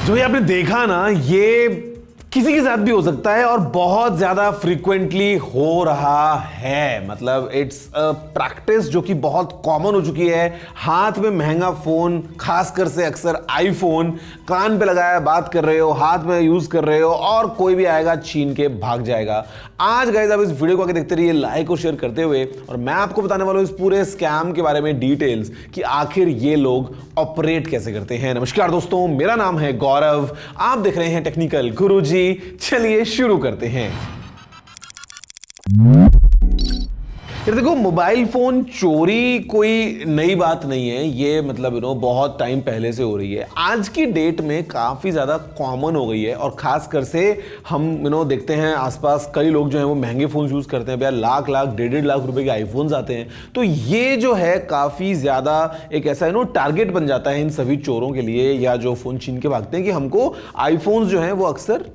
जो ये आपने देखा ना, ये किसी के साथ भी हो सकता है और बहुत ज्यादा फ्रीक्वेंटली हो रहा है। मतलब इट्स अ प्रैक्टिस जो कि बहुत कॉमन हो चुकी है। हाथ में महंगा फोन, खासकर से अक्सर आईफोन, कान पे लगाया बात कर रहे हो, हाथ में यूज कर रहे हो और कोई भी आएगा छीन के भाग जाएगा। आज गाइस आप इस वीडियो को आगे देखते रहिए, लाइक और शेयर करते हुए, और मैं आपको बताने वाला हूं इस पूरे स्कैम के बारे में डिटेल्स कि आखिर ये लोग ऑपरेट कैसे करते हैं। नमस्कार दोस्तों, मेरा नाम है गौरव, आप देख रहे हैं टेक्निकल गुरुजी। चलिए शुरू करते हैं। देखो, मोबाइल फोन चोरी कोई नई बात नहीं है। ये मतलब बहुत टाइम पहले से हो रही है। आज की डेट में काफी ज्यादा कॉमन हो गई है और खासकर से हम देखते हैं आसपास कई लोग जो हैं वो महंगे फोन यूज करते हैं। भैया लाख लाख 1.5 लाख रुपए के आईफोन्स आते हैं। तो ये जो है काफी ज्यादा एक ऐसा टारगेट बन जाता है इन सभी चोरों के लिए, या जो फोन छीन के भागते हैं, कि हमको आईफोन्स जो है वो अक्सर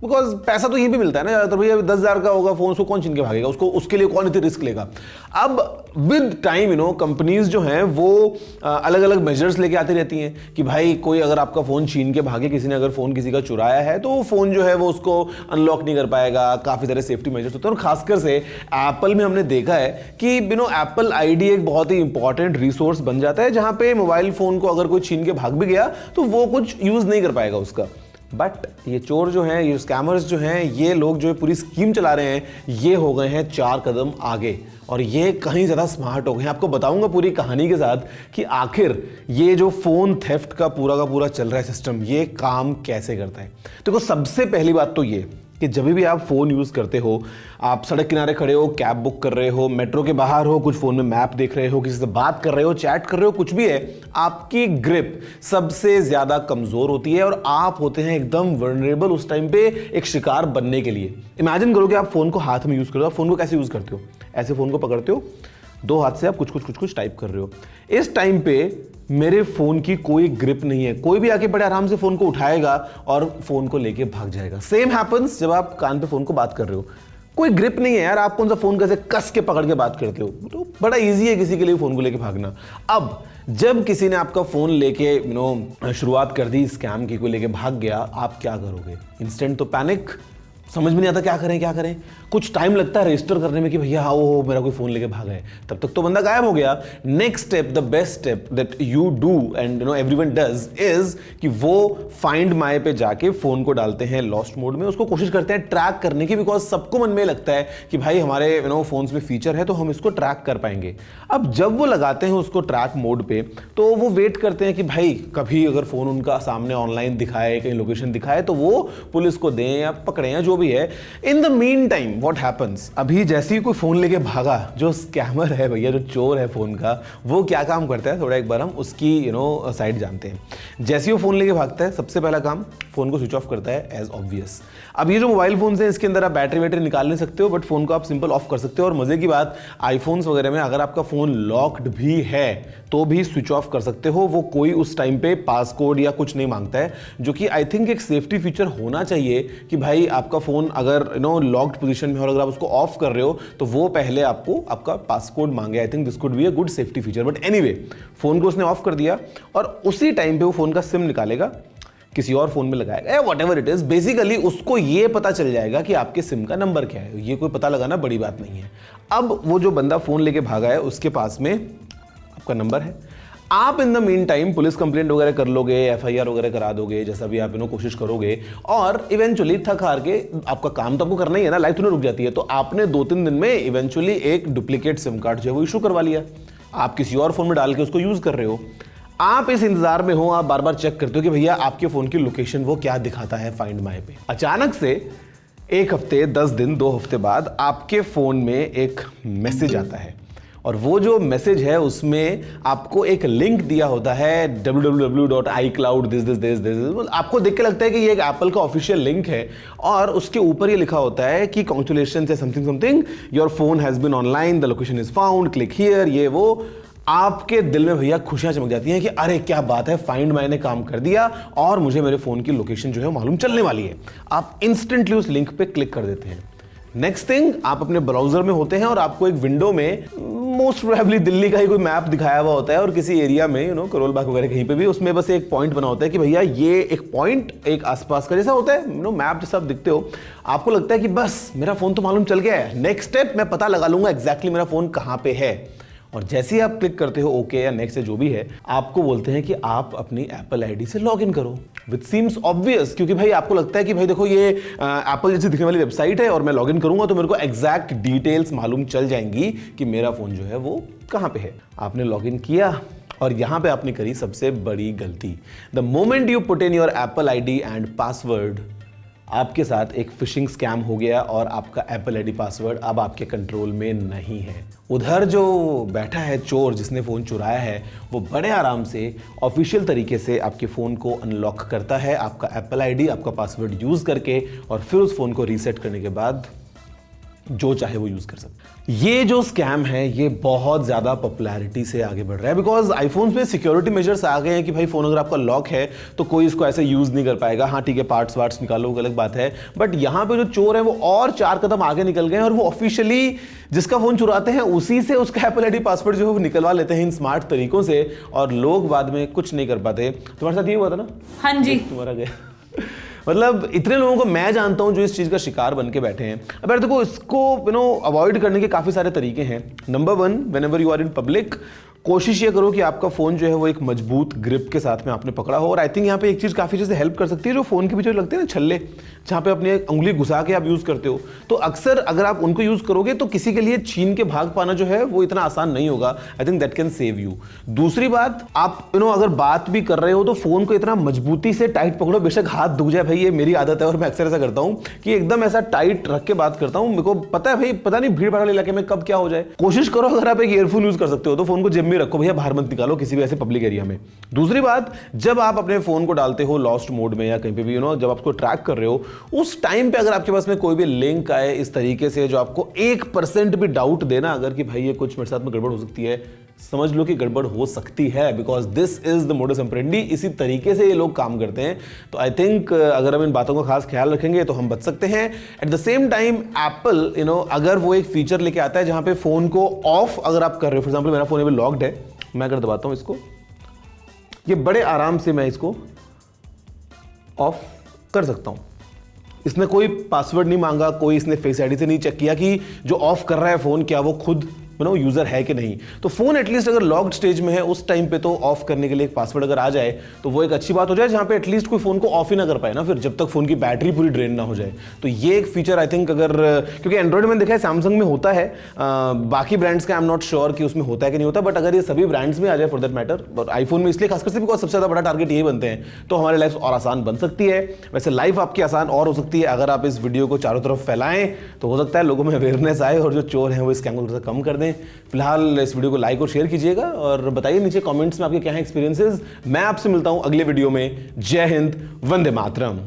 बिकॉज पैसा तो यहीं पे मिलता है ना ज़्यादातर। भैया 10,000 का होगा फोन, उसको कौन छीन के भागेगा, उसको उसके लिए कौन इतनी रिस्क लेगा। अब विद टाइम कंपनीज जो हैं वो अलग अलग मेजर्स लेके आती रहती हैं कि भाई कोई अगर आपका फोन छीन के भागे, किसी ने अगर फोन किसी का चुराया है, तो वो फोन जो है वो उसको अनलॉक नहीं कर पाएगा। काफ़ी सारे सेफ्टी मेजर्स होते हैं। और खासकर से एप्पल में हमने देखा है कि एप्पल आईडी एक बहुत ही इंपॉर्टेंट रिसोर्स बन जाता है, जहां पे मोबाइल फोन को अगर कोई छीन के भाग भी गया तो वो कुछ यूज नहीं कर पाएगा उसका। बट ये चोर जो हैं, ये स्कैमर्स जो हैं, ये लोग जो पूरी स्कीम चला रहे हैं, ये हो गए हैं 4 कदम आगे और ये कहीं ज़्यादा स्मार्ट हो गए हैं। आपको बताऊंगा पूरी कहानी के साथ कि आखिर ये जो फोन थेफ्ट का पूरा चल रहा है सिस्टम, ये काम कैसे करता है। देखो, सबसे पहली बात तो ये कि जब भी आप फोन यूज करते हो, आप सड़क किनारे खड़े हो, कैब बुक कर रहे हो, मेट्रो के बाहर हो, कुछ फोन में मैप देख रहे हो, किसी से बात कर रहे हो, चैट कर रहे हो, कुछ भी है, आपकी ग्रिप सबसे ज्यादा कमजोर होती है और आप होते हैं एकदम वल्नरेबल उस टाइम पे एक शिकार बनने के लिए। इमेजिन करो कि आप फोन को हाथ में यूज कर रहे हो। आप फोन को कैसे यूज करते हो? ऐसे फोन को पकड़ते हो, 2 हाथ से आप कुछ टाइप कर रहे हो। इस टाइम पे मेरे फोन की कोई ग्रिप नहीं है। कोई भी आके बड़े आराम से फोन को उठाएगा और फोन को लेके भाग जाएगा। सेम हैपेंस जब आप कान पे फोन को बात कर रहे हो, कोई ग्रिप नहीं है यार। आप कौन सा फोन कैसे कस के पकड़ के बात करते हो? तो बड़ा इजी है किसी के लिए फोन को लेके भागना। अब जब किसी ने आपका फोन लेके शुरुआत कर दी स्कैम की, कोई लेके भाग गया, आप क्या करोगे? इंस्टेंट तो पैनिक, समझ में नहीं आता क्या करें। कुछ टाइम लगता है रजिस्टर करने में कि भैया हाँ वो मेरा कोई फोन लेके भागा है। तब तक तो बंदा गायब हो गया। Next step, the best step that you do and everyone does is कि वो फाइंड माई पे जाके फोन को डालते हैं लॉस्ट मोड में। उसको कोशिश करते हैं ट्रैक करने की, बिकॉज सबको मन में लगता है कि भाई हमारे फोन्स में फीचर है तो हम इसको ट्रैक कर पाएंगे। अब जब वो लगाते हैं उसको ट्रैक मोड पे, तो वो वेट करते हैं कि भाई कभी अगर फोन उनका सामने ऑनलाइन दिखाए, कहीं लोकेशन दिखाए, तो वो पुलिस को दें या पकड़ें या जो भी है। In the mean time what happens, अभी जैसे ही कोई फोन लेके भागा, जो स्कैमर है भैया, जो चोर है फोन का, वो क्या काम करता है, थोड़ा एक बार हम उसकी साइड जानते हैं। जैसे ही वो फोन लेके भागता है, सबसे पहला काम फोन को स्विच ऑफ करता है, एज ऑब्वियस। अब ये जो मोबाइल फोन है, इसके अंदर आप बैटरी निकाल नहीं सकते हो, बट फोन को आप सिंपल ऑफ कर सकते हो। और मजे की बात, आईफोन्स वगैरह में अगर आपका फोन लॉक्ड भी है तो भी स्विच ऑफ कर सकते हो। वो कोई उस टाइम पे पासकोड या कुछ नहीं मांगता है, जो कि आई थिंक एक सेफ्टी फीचर होना चाहिए कि भाई आपका फोन अगर लॉक्ड पोजीशन में हो और अगर आप उसको ऑफ कर रहे हो तो वो पहले आपको आपका पासकोड मांगे। I think this could be a good safety feature. But anyway, phone को उसने ऑफ कर दिया और उसी टाइम पे वो फोन का सिम निकालेगा, किसी और फोन में लगाएगा, व्हाटएवर इट इज। बेसिकली उसको ये पता चल जाएगा कि आपके सिम का नंबर क्या है। ये कोई पता लगाना बड़ी बात नहीं है। अब वो जो बंदा फोन लेके भागा है, उसके पास में आपका नंबर है। आप in the mean time police complaint वगैरह कर लोगे, एफआईआर वगैरह करा दोगे, जैसा भी आप कोशिश करोगे, और इवेंचुअली थक हार के, आपका काम तो आपको करना ही है ना, लाइफ तो नहीं रुक जाती है, तो आपने 2-3 दिन में इवेंचुअली एक डुप्लीकेट सिम कार्ड जो है वो इशू करवा लिया। आप किसी और फोन में डाल के उसको यूज कर रहे हो। आप इस इंतजार में हो, आप बार बार चेक करते हो कि भैया आपके फोन की लोकेशन वो क्या दिखाता है फाइंड माई पे। अचानक से 1 हफ्ते, 10 दिन, 2 हफ्ते बाद आपके फोन में एक मैसेज आता है और वो जो मैसेज है उसमें आपको एक लिंक दिया होता है www.icloud this। आपको देख के लगता है कि ये एक एप्पल का ऑफिशियल लिंक है और उसके ऊपर ये लिखा होता है कि कांग्रेचुलेशंस है something, your phone has been online, the location is found, click here, ये वो। आपके दिल में भैया खुशियां चमक जाती हैं कि अरे क्या बात है, फाइंड माई ने काम कर दिया और मुझे मेरे फोन की लोकेशन जो है मालूम चलने वाली है। आप इंस्टेंटली उस लिंक पे क्लिक कर देते हैं। नेक्स्ट थिंग, आप अपने ब्राउजर में होते हैं और आपको एक विंडो में मोस्ट प्रोबेबली दिल्ली का ही कोई मैप दिखाया हुआ होता है और किसी एरिया में करोल बाग वगैरह कहीं पे भी उसमें बस एक पॉइंट बना होता है कि भैया ये एक पॉइंट एक आसपास का जैसा होता है मैप जैसा आप दिखते हो। आपको लगता है कि बस मेरा फोन तो मालूम चल गया है, नेक्स्ट स्टेप मैं पता लगा लूंगा एग्जैक्टली मेरा फोन कहां पे है। और जैसे ही आप क्लिक करते हो ओके या नेक्स्ट या जो भी है, आपको बोलते हैं कि आप अपनी एप्पल आईडी से लॉग इन करो, विच सीम्स ऑब्वियस, क्योंकि भाई आपको लगता है कि भाई देखो ये एप्पल जैसे दिखने वाली वेबसाइट है और मैं लॉग इन करूंगा तो मेरे को एग्जैक्ट डिटेल्स मालूम चल जाएंगी कि मेरा फोन जो है वो कहां पे है। आपने लॉग इन किया और यहां पे आपने करी सबसे बड़ी गलती। The moment you put in your Apple ID and password, आपके साथ एक फिशिंग स्कैम हो गया और आपका एप्पल आईडी पासवर्ड अब आपके कंट्रोल में नहीं है। उधर जो बैठा है चोर जिसने फ़ोन चुराया है, वो बड़े आराम से ऑफिशियल तरीके से आपके फ़ोन को अनलॉक करता है आपका एप्पल आईडी, आपका पासवर्ड यूज़ करके, और फिर उस फ़ोन को रीसेट करने के बाद जो चाहे वो यूज कर सकते। ये जो स्कैम है ये बहुत ज्यादा पॉपुलैरिटी से आगे बढ़ रहा है बिकॉज आईफोन्स में सिक्योरिटी मेजर्स आ गए हैं कि भाई फोन अगर आपका लॉक है तो कोई इसको ऐसे यूज नहीं कर पाएगा। हाँ ठीक है, पार्ट्स वार्ट्स निकालो वो अलग बात है, बट यहाँ पे जो चोर है वो और 4 कदम आगे निकल गए हैं और वो ऑफिशियली जिसका फोन चुराते हैं उसी से उसका एप्पल आईडी पासवर्ड जो है वो निकलवा लेते हैं इन स्मार्ट तरीकों से, और लोग बाद में कुछ नहीं कर पाते। तुम्हारे साथ ये हुआ था ना? हाँ जी, तुम्हारा गया मतलब इतने लोगों को मैं जानता हूं जो इस चीज का शिकार बन के बैठे हैं। अब यार देखो, इसको अवॉइड करने के काफी सारे तरीके हैं। Number 1, whenever you are in public, कोशिश ये करो कि आपका फोन जो है वो एक मजबूत ग्रिप के साथ में आपने पकड़ा हो। और आई थिंक यहाँ पे एक चीज काफी जैसे हेल्प कर सकती है, जो फोन के पीछे लगते हैं ना छल्ले, जहाँ पे अपनी उंगली घुसा के आप यूज करते हो, तो अक्सर अगर आप उनको यूज करोगे तो किसी के लिए छीन के भाग पाना जो है वो इतना आसान नहीं होगा। I think that can save you. दूसरी बात, आप अगर बात भी कर रहे हो तो फोन को इतना मजबूती से टाइट पकड़ो, बेशक हाथ दुख जाए, भाई ये मेरी आदत है और मैं अक्सर ऐसा करता हूँ कि एकदम ऐसा टाइट रख के बात करता हूँ। मेरे को पता है भाई, पता नहीं भीड़ भाड़ वाले इलाके में कब क्या हो जाए। कोशिश करो अगर आप एक ईयरफोन यूज कर सकते हो तो फोन को जेब में रखो, भैया बाहर मत निकालो किसी भी ऐसे पब्लिक एरिया में। दूसरी बात, जब आप अपने फोन को डालते हो लॉस्ट मोड में या कहीं पे भी जब आपको ट्रैक कर रहे हो, उस टाइम पे अगर आपके पास में कोई भी लिंक आए इस तरीके से जो आपको 1% भी डाउट देना अगर कि भाई ये कुछ मेरे साथ में गड़बड़ हो सकती है, समझ लो कि गड़बड़ हो सकती है, because this is the modus operandi. इसी तरीके से ये लोग काम करते हैं। तो आई थिंक अगर हम इन बातों का खास ख्याल रखेंगे तो हम बच सकते हैं। At the same time Apple अगर वो एक फीचर लेके आता है जहां पे फोन को ऑफ अगर आप कर रहे हो, फॉर एग्जांपल मेरा फोन अभी लॉक्ड है, मैं अगर दबाता हूं इसको, ये बड़े आराम से मैं इसको ऑफ कर सकता हूं। इसने कोई पासवर्ड नहीं मांगा, कोई इसने फेस आईडी से नहीं चेक किया कि जो ऑफ कर रहा है फोन क्या वो खुद यूजर है कि नहीं। तो फोन एटलीस्ट अगर लॉक्ड स्टेज में है उस टाइम पे तो ऑफ करने के लिए एक पासवर्ड अगर आ जाए तो वो एक अच्छी बात हो जाए, जहां पे एटलीस्ट कोई फोन को ऑफ ही ना कर पाए ना फिर, जब तक फोन की बैटरी पूरी ड्रेन ना हो जाए। तो ये एक फीचर आई थिंक अगर, क्योंकि एंड्रॉइड में देखा है सैमसंग में होता है, बाकी ब्रांड्स का आई एम नॉट श्योर कि उसमें होता है कि नहीं होता, बट अगर ये सभी ब्रांड्स में आ जाए फॉर दैट मैटर, और आईफोन में इसलिए खासकर से बिकॉज सबसे ज्यादा बड़ा टारगेट यही बनते हैं, तो हमारी लाइफ और आसान बन सकती है। वैसे लाइफ आपकी आसान और हो सकती है अगर आप इस वीडियो को चारों तरफ फैलाएं, तो हो सकता है लोगों में अवेयरनेस आए और जो चोर हैं वो स्कैम को कम कर दें। फिलहाल इस वीडियो को लाइक और शेयर कीजिएगा और बताइए नीचे कमेंट्स में आपके क्या हैं एक्सपीरियंसेस। मैं आपसे मिलता हूं अगले वीडियो में। जय हिंद, वंदे मातरम।